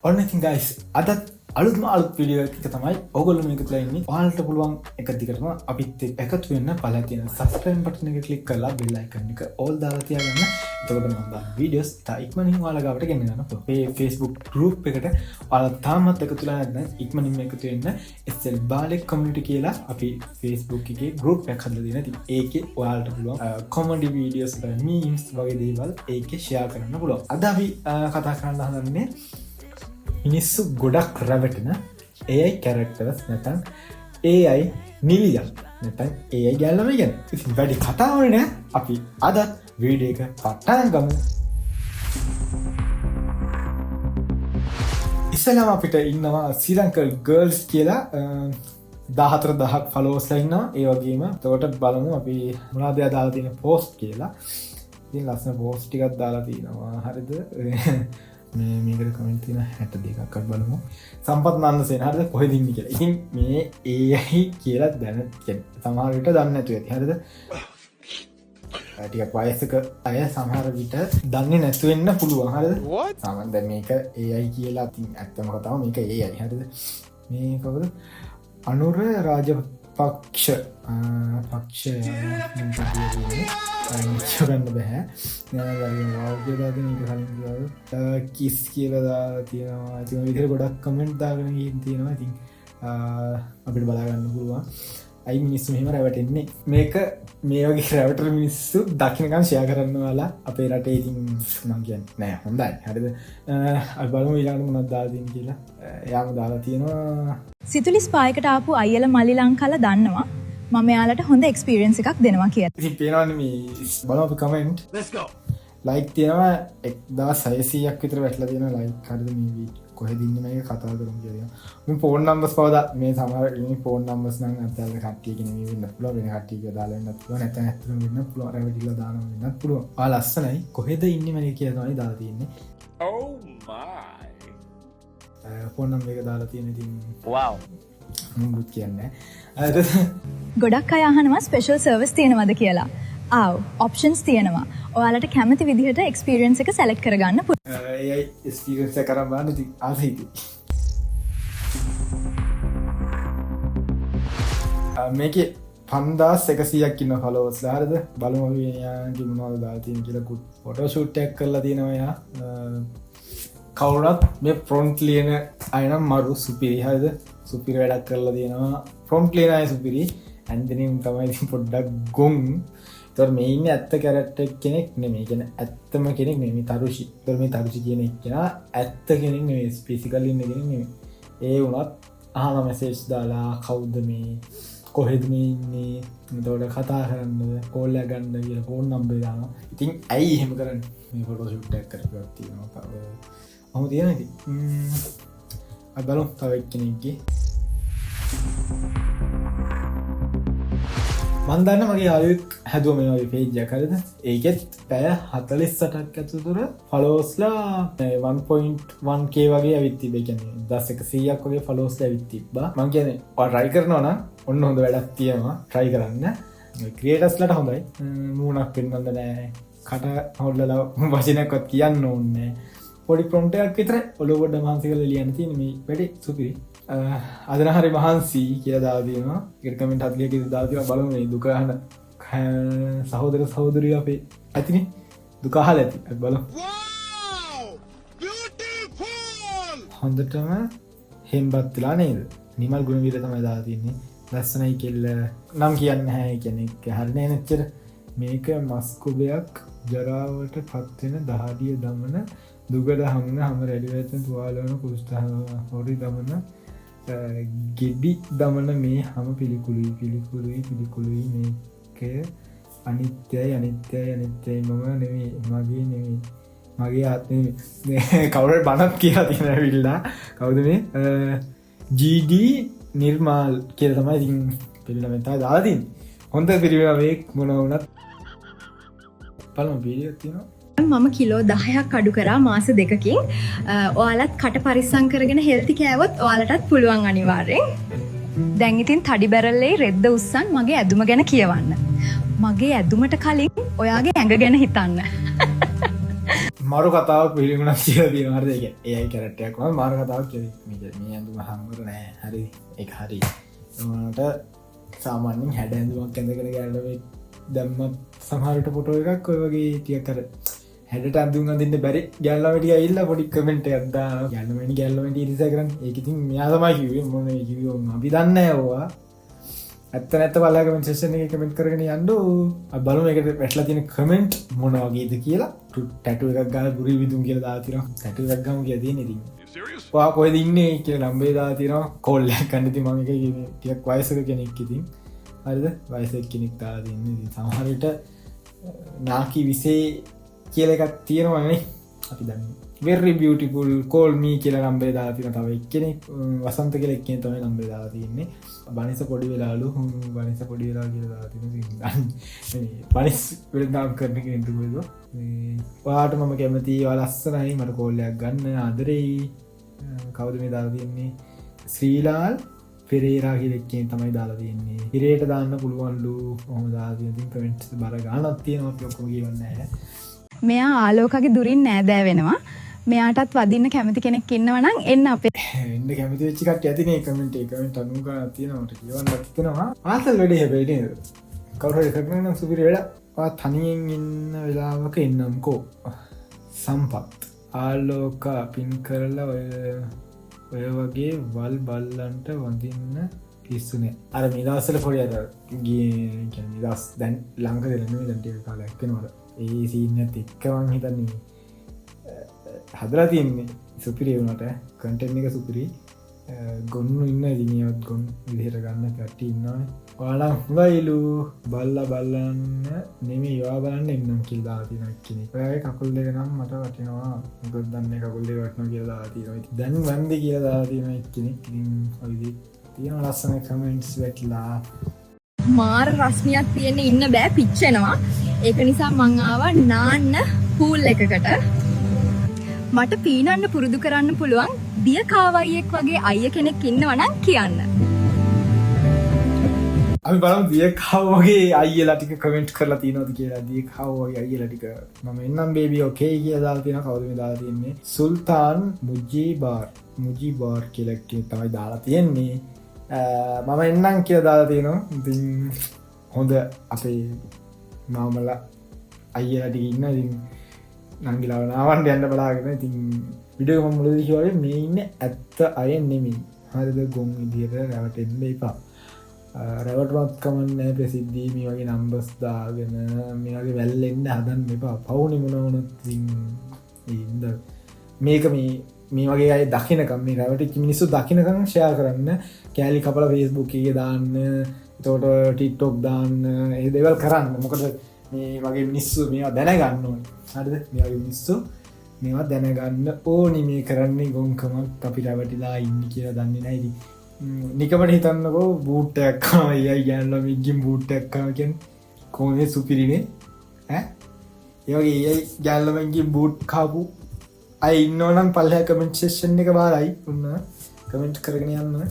ඔන්න ඉතින් guys අදත් අලුත්ම අලුත් වීඩියෝ එකක් තමයි ඔයගොල්ලෝ මේක බලලා ඉන්නේ. ඔයාලට පුළුවන් එක දිගටම අපිත් එකතු වෙන්න පළල තියෙන subscribe button එක click කරලා bell icon එක all දාලා තියාගන්න. එතකොට මම දාන videos තා ඉක්මනින් ඔයාලා ගාවට ගෙන්න ගන්න පුළුවන්. මේ Facebook group එකට ඔයාලා තාමත් එකතු වෙලා නැත්නම් ඉක්මනින් එකතු වෙන්න SL Balek community කියලා අපි Facebook එකේ group එකක් හදලා දෙනවා. ඉතින් ඒකේ ඔයාලට පුළුවන් comedy videos memes වගේ දේවල් ඒකේ share කරන්න පුළුවන්. අද අපි කතා කරන්න හදන්නේ මිනිස්සු ගොඩක් රැවටෙන AI characters නැත්නම් AI නිලියක් නැත්නම් AI ගැල්ලම ගැන. ඉතින් වැඩි කතාවනේ නෑ. අපි අද වීඩියෝ එක පටන් ගමු. ඉස්සෙල්ලාම අපිට ඉන්නවා ශ්‍රී ලංකන් ගර්ල්ස් කියලා 14000ක් followers ඉන්නවා. ඒ වගේම එතකොට බලමු අපි මොනවද දාලා තියෙන post කියලා. ඉතින් ලස්සන post ටිකක් දාලා තිනවා. හරිද? මේකට කමෙන්ට් තියෙන 62ක් බලමු. සම්පත් නන්දසේන හරිද කොහෙද ඉන්නේ කියලා. ඉතින් මේ AI කියලා දැන සමහර විට දන්නේ නැතුව ඇති. හරිද? ටිකක් වයසක අය සමහර විට දන්නේ නැතු වෙන්න පුළුවන්. හරිද? සාමාන්‍යයෙන් දැන් මේක AI කියලා ඉතින් ඇත්තම කතාව මේක AI. හරිද? මේ කවුද? අනුර රාජපක්ෂ පක්ෂය ගන්න බැහැ කිස් කියලා තියෙනවා. ති විදිර ගොඩක් කමෙන්ට් දාගෙන තියෙනවා. ඉතින් අපිට බලාගන්න පුළුවන් අයි මිනිස්සු මෙහෙම රැවටෙන්නේ. මේක මේ වගේ රැවටර මිනිස්සු දකිනකම් ෂෙයා කරන්න වාලා අපේ රටේ. ඉතින් මං කියන්නේ නෑ හොඳයි. හරිද? අපි බලමු ඊළඟට මොනවද දාලා තියෙන්නේ කියලා. එයාම දාලා තියෙනවා සිතුලිස් පායකට ආපු අයියල මල්ලි ලංකාලා දන්නවා මම එයාලට හොඳ එක්ස්පීරියන්ස් එකක් දෙනවා කියලා. ඉතින් පේනවනේ මේ බලමු අපි කමෙන්ට්. let's go. like තියෙනවා 1600ක් විතර වැටලා තියෙනවා like. හරිද? මේ කොහෙද ඉන්නේ මේක කතා කරමු කියලා. මේ ෆෝන් නම්බර්ස් පවදා මේ සමහර මේ ෆෝන් නම්බර්ස් නම් අතල්ල කට්ටියක නෙමෙයි වෙන්න පුළුවන්. වෙන කට්ටියක දාලා වෙන්නත් පුළුවන්. නැත්නම් ඇත්තටම වෙන්න පුළුවන්. රැවටිලා දානවා වෙන්නත් පුළුවන්. ආ ලස්සනයි. කොහෙද ඉන්නේ මම කියලා තමයි දාලා තියෙන්නේ. oh my ෆෝන් නම්බර් එක දාලා තියෙන. ඉතින් wow මුත් කියන්නේ ගොඩක් අය අහනවා ස්පෙෂල් සර්විස් තියෙනවද කියලා. ආව් ඔප්ෂන්ස් තියෙනවා. ඔයාලට කැමති විදිහට එක්ස්පීරියන්ස් එක සෙලෙක්ට් කරගන්න පුළුවන්. AI එක්ස්පීරියන්ස් එක කරන් බලන්න. ඉතින් ආසයිති. මේකේ 5100ක් ඉන්න followers ලා. හරිද? බලමු අපි යාන්ගේ මොනවද දාලා තියෙන කියලා. good photo shoot එකක් කරලා තියෙනවා යා. කවුරුත් මේ ප්‍රොම්ප්ට් ලියන අය නම් මරු සුපිරි. හරිද? සුපිරි වැඩක් කරලා තියෙනවා. ප්‍රොම්ප්ට් ලියන අය සුපිරි. ඇන්දනිම් තමයි ඉතින් පොඩ්ඩක් ගොන්. ඒතර මේ ඉන්නේ ඇත්ත කැරක්ටර් කෙනෙක් නෙමෙයි. කියන්නේ ඇත්තම කෙනෙක් නෙමෙයි. තරුෂි. ඒතර මේ තරුෂි කියන එක්කෙනා ඇත්ත කෙනෙක් නෙමෙයි. ෆිසිකලි ඉන්න කෙනෙක් නෙමෙයි. ඒ වුණත් අහම මැසේජ් දාලා කවුද මේ කොහෙද මේ ඉන්නේ එතකොට කතා කරන්න කෝල් එක ගන්න කියලා ෆෝන් නම්බර් දානවා. ඉතින් ඇයි එහෙම කරන්නේ? මේ ෆොටෝ ෂූට් එකක් කරලා තියෙනවා. අහමු තියෙනවා. ඉතින් අපි බලමු තව එක්කෙනෙක්ගේ. මන් දන්න මගේ යාළුවෙක් හැදුවා මේ වගේ page එකක්. හරිද? ඒකෙත් පැය 48ක් ඇතුළත followers ලා 1.1k වගේ ඇවිත් තිබ්බා. ඒ කියන්නේ 1100ක් වගේ followers ලා ඇවිත් තිබ්බා. මං කියන්නේ ඔයා try කරනවා නම් ඔන්න හොඳ වැඩක් තියෙනවා. try කරන්න. creators ලාට හොඳයි. මූණක් පෙන්වන්න නෑ. කට හොල්ලලා වචනයක්වත් කියන්න ඕනේ නෑ. පොඩි ප්‍රොම්ප්ට් එකක් විතර ඔලුව පොඩ්ඩ මහන්සි කරලා ලියන්න තියෙන මේ වැඩේ සුපිරි. අදන හරි මහන්සි කියලා දාලා තියෙනවා. ඒකට කමෙන්ට් 40ක දාලා තියෙනවා. බලමු මේ දුක අහන සහෝදර සහෝදරිය අපේ ඇතිනේ. දුක අහලා ඇති. අපි බලමු. wow beautiful හොඳටම හෙම්බත් වෙලා නේද? නිමල් ගුණවීර තමයි දාලා තියෙන්නේ. ලස්සනයි කෙල්ල. නම් කියන්නේ නැහැ. ඒ කියන්නේ හරිනේ නැච්චර. මේක මස්කුබයක් ජරාවට පත් වෙන දහඩිය දමන දුගඩ හමුණ හම රැඩිවැත්න තුවාලවන කුස්ටහ හොරි දමන ගෙඩි දමන මේ හම පිළිකුළුයි පිළිකුළුයි මේක අනිත්‍යයි අනිත්‍යයි අනිත්‍යයි මම නෙමෙයි මගේ නෙමෙයි මගේ ආත්මෙ කවුරුහරි බණක් කියලා තියෙන ඇවිල්ලා කවුද මේ GD නිර්මාල් කියලා තමයි ඉතින් පිළිවෙලෙන් තමයි දාලා තියෙන්නේ. හොඳ පිළිවෙලක් මොන වුණත් බලමු වීඩියෝ තියෙනවා. මම කිලෝ 10ක් අඩු කරා මාස 2කින්. ඔයාලත් කට පරිස්සම් කරගෙන හෙල්ති කෑවොත් ඔයාලටත් පුළුවන් අනිවාර්යෙන්. දැන් ඉතින් තඩි බැරල්ලේ රෙද්ද උස්සන් මගේ ඇදුම ගැන කියවන්න. මගේ ඇදුමට කලින් ඔයාගේ ඇඟ ගැන හිතන්න. මරු කතාවක් පිළිගුණ කියලා තියෙනවා හරිද? ඒ AI කැරක්ටරයක් වගේ මාරු කතාවක් කියලා. මේ ඇඳුම හම්බුර නෑ. හරි. ඒක හරි. ඒකට සාමාන්‍යයෙන් හැඩ ඇඳුමක් ඇඳගෙන ගෑල්ලම දැම්මත් සමහරට ෆොටෝ එකක් ඔය වගේ ටිකක් අර හැඩට අඳුම් අඳින්න බැරි ගෑල්ලම ටික ඇවිල්ලා පොඩි කමෙන්ට් එකක් දානවා. ගෑල්ලම ගෑල්ලම ඉරිසා කරන්. ඒක ඉතින් මෙයා තමයි කිව්වේ මොන කිව්වෝ අපි දන්නේ නෑ ඕවා. ඇත්ත නැත්ත බලලා කමෙන්ට් සෙක්ෂන් එකේ කමෙන්ට් කරගෙන යන්න ඕ. අපි බලමු මේකට වැටලා තියෙන කමෙන්ට් මොන වගේද කියලා. ටැටු එකක් ගාලා ගුරි විදුම් කියලා දාලා තියෙනවා. ටැටු එකක් ගාමු කියලා තියෙන ඉතින්. ඔයා කොහෙද ඉන්නේ කියලා නම්බරේ දාලා තියෙනවා. කෝල් එකක් ගන්න ඉතින් මම එක ටිකක් වයසක කෙනෙක් ඉතින්. හරිද? වයසක කෙනෙක් දාලා තින්නේ. ඉතින් සමහර විට නාකි විසේ කියලා එකක් තියෙනවනේ. අපි දන්නේ. very beautiful call me කියලා නම්බරේ දාලා තියෙනවා. තව එක්කෙනෙක් වසන්ත කියලා එක්කෙනෙක් තමයි නම්බරේ දාලා තියෙන්නේ. බනිස පොඩි වෙලාලු බනිස පොඩි වෙලා කියලා දාලා තියෙනවා. බනිස් වෙලඳාම් කරන කෙනෙක් දුවේද? ඔයාට මම කැමතියි. ඔයා ලස්සනයි. මට කෝල් එකක් ගන්න ආදරෙයි. කවුද මේ දාලා තියෙන්නේ? ශ්‍රීලාල් පෙරේරා කියලා එක්කෙනෙක් තමයි දාලා තියෙන්නේ. ඉරේට දාන්න පුළුවන්ලු. කොහොමද දාලා තියෙන්නේ? කමෙන්ට්ස් බර ගන්නක් තියෙනවා. අපි ඔක්කොම කියවන්නේ නැහැ. මෙයා ආලෝකගේ දුරින් නෑදෑ වෙනවා. මෙයාටත් වදින්න කැමති කෙනෙක් ඉන්නවා නම් එන්න අපේ. එන්න කැමති වෙච්ච කට්ටිය ඇතිනේ කමෙන්ට් එක කමෙන්ට් අනුව ගන්න තියෙනවා මට කියවන්නත් තියෙනවා. ආසල් වැඩේ හැබැයි නේද? කවුරු හරි කරනවා නම් සුපිරි වැඩ. ඔයා තනියෙන් ඉන්න වෙලාවක එන්නම්කෝ. සම්පත් ආලෝක පින් කරලා ඔය වගේ වල් බල්ලන්ට වඳින්න පිස්සුනේ. අර මේ දවස්වල පොඩි අර කියන්නේ දවස් දැන් ලංකේ නෙමෙයි දැන් ටික කාලයක් වෙනවද? ඒ සීන් එකත් එක්ක මං හිතන්නේ හදලා තියන්නේ සුපිරි වුණාට කන්ටෙන්ට් එක සුපිරි. ගොන්නු ඉන්න ඉතින් ඒවත් ගොන් විදිහට ගන්න කට්ටිය ඉන්නවනේ. ඔයාලා හුඟයිලු බල්ලා බලන්න නෙමෙයි ඔයා බලන්න එන්නම් කියලා දාලා තියෙනවා කෙනෙක්. ඔයාගේ කකුල් දෙක නම් මට වටිනවා. මොකද දන්නේ කකුල් දෙක වටිනවා කියලා දාලා තියෙනවා. දැන් වන්දේ කියලා දාලා තියෙනවා කෙනෙක්. ඉතින් ඔය විදිහට තියෙන ලස්සන කමෙන්ට්ස් වැටලා මාර රස්නියක් තියෙන ඉන්න බෑ පිච්චෙනවා. ඒක නිසා මං ආවා නාන්න පූල් එකකට. මට පීනන්න පුරුදු කරන්න පුළුවන් දිය කාවයියෙක් වගේ අයිය කෙනෙක් ඉන්නවා නම් කියන්න. අපි බලමු දියකාව වගේ අයියලා ටික කමෙන්ට් කරලා තියෙනවද කියලා. දියකාව වගේ අයියලා ටික මම එන්නම් බේබි ඕකේ කියලා දාලා තියෙනවා. කවුද මේ දාලා තියෙන්නේ? සුල්තාන් මුජිබාර් කියලා කෙනෙක් තමයි දාලා තියෙන්නේ. මම එන්නම් කියලා දාලා තියෙනවා. ඉතින් හොඳ අපේ මාමලා අයියලා ටික ඉන්න. ඉතින් නංගිලාව නාවන්න යන්න බලාගෙන ඉතින් වීඩියෝ එක මම මුලදී කිව්වා මේ ඉන්නේ ඇත්ත අය නෙමෙයි. හරිද? ගොන් විදියට රැවටෙන්න එපා. රැවටුවත් කමන්නේ ප්‍රසිද්ධි මේ වගේ නම්බර්ස් දාගෙන මේ වගේ වැල්ලෙන්න හදන්න එපා. පවුනේ මොන වුණත් මේක මේ වගේ අය දකින්නකම් මේ රැවටිච්ච මිනිස්සු දකින්නකම් ෂෙයා කරන්න. කෑලි කපලා Facebook එකේ දාන්න. එතකොට TikTok දාන්න. ඒ දේවල් කරන්න. මොකද මේ වගේ මිනිස්සු මේවා දැනගන්න ඕනේ. හරිද? මේ වගේ මිනිස්සු මේවා දැනගන්න ඕනි. මේ කරන්නේ ගොන්කමක් අපි රැවටිලා ඉන්නේ කියලා දන්නේ නැහැ. ඉතින් නිකමට හිතන්නකෝ බූට් එකක් කනවා. ඊයි ගෑනලා මිග්ගින් බූට් එකක් කනවා කියන්නේ කොහොමද සුපිරිනේ ඈ? ඒ වගේ ඊයි ගෑනලා මිග්ගින් බූට් කාපු අය ඉන්නවනම් පල්ලෙහා කමෙන්ට් සෙක්ෂන් එක බාරයි. උන්න කමෙන්ට් කරගෙන යන්න.